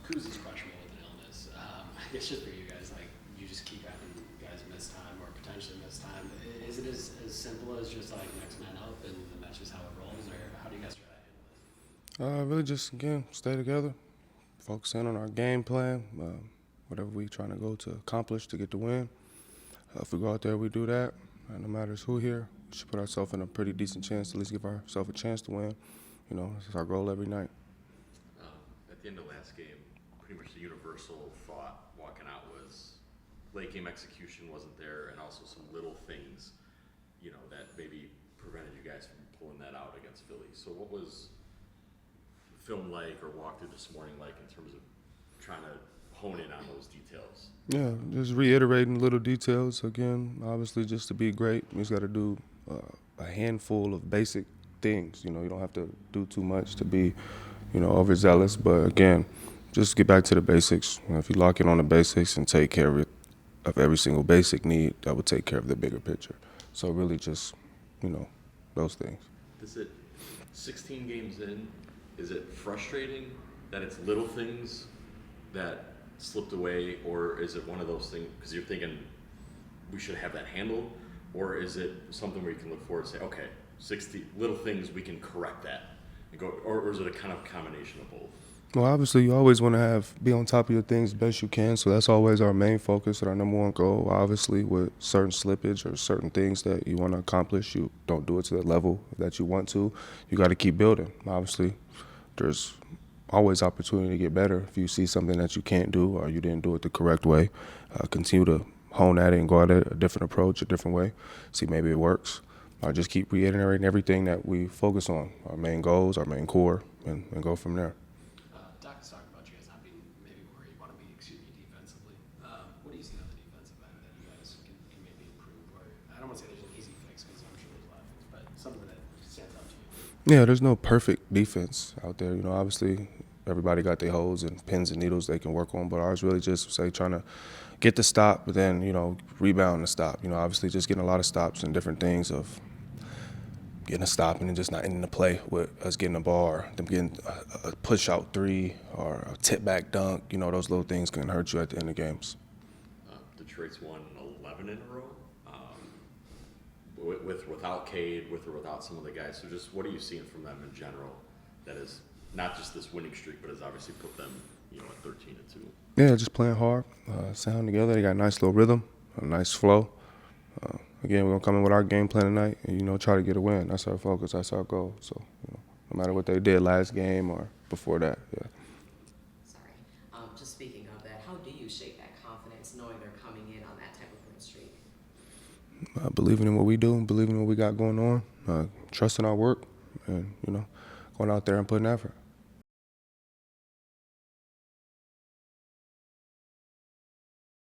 Kuz is questionable with an illness. I guess just for you guys, like, you just keep having guys miss time or potentially miss time. Is it as simple as just like next man up and that's just how it rolls, or how do you guys try to handle this? Really just, again, stay together, focus in on our game plan, whatever we trying to go to accomplish to get the win. If we go out there, we do that. No matter who here, we should put ourselves in a pretty decent chance, at least give ourselves a chance to win. That's our goal every night. At the end of last game, pretty much the universal thought walking out was late game execution wasn't there, and also some little things, that maybe prevented you guys from pulling that out against Philly. So what was film like or walkthrough this morning like in terms of trying to hone in on those details? Yeah, just reiterating little details. Again, obviously just to be great, we just got to do a handful of basic things. You don't have to do too much to be, overzealous. But again, just get back to the basics. If you lock in on the basics and take care of every single basic need, that will take care of the bigger picture. So really just, those things. Does it, 16 games in, is it frustrating that it's little things that slipped away, or is it one of those things because you're thinking we should have that handled, or is it something where you can look forward and say, okay, 60 little things, we can correct that and go, or is it a kind of combination of both? Well, obviously, you always want to be on top of your things the best you can, so that's always our main focus and our number one goal. Obviously, with certain slippage or certain things that you want to accomplish, you don't do it to the level that you want to. You got to keep building. Obviously, there's always opportunity to get better. If you see something that you can't do or you didn't do it the correct way, continue to hone at it and go at it a different approach, a different way, see maybe it works. Just keep reiterating everything that we focus on, our main goals, our main core, and go from there. Doc's talking about you guys not being maybe where you want to be, defensively. What do you see on the defensive end that you guys can maybe improve? Or I don't want to say there's an easy fix because I'm sure there's a lot of things, but something that stands out to you. Yeah, there's no perfect defense out there. Obviously everybody got their holes and pins and needles they can work on, but ours really just trying to get the stop, but then rebound the stop. Obviously just getting a lot of stops and different things of getting a stop and then just not ending the play with us getting a ball, or them getting a push out three or a tip back dunk. Those little things can hurt you at the end of games. Detroit's won 11 in a row, without Cade, with or without some of the guys. So just what are you seeing from them in general that is not just this winning streak, but has obviously put them, at 13-2? Yeah, just playing hard, sound together. They got a nice little rhythm, a nice flow. Again, we're going to come in with our game plan tonight and, try to get a win. That's our focus. That's our goal. So, no matter what they did last game or before that, yeah. Sorry. Just speaking of that, how do you shape that confidence knowing they're coming in on that type of win streak? Believing in what we do, believing in what we got going on, trusting our work, and, going out there and putting effort.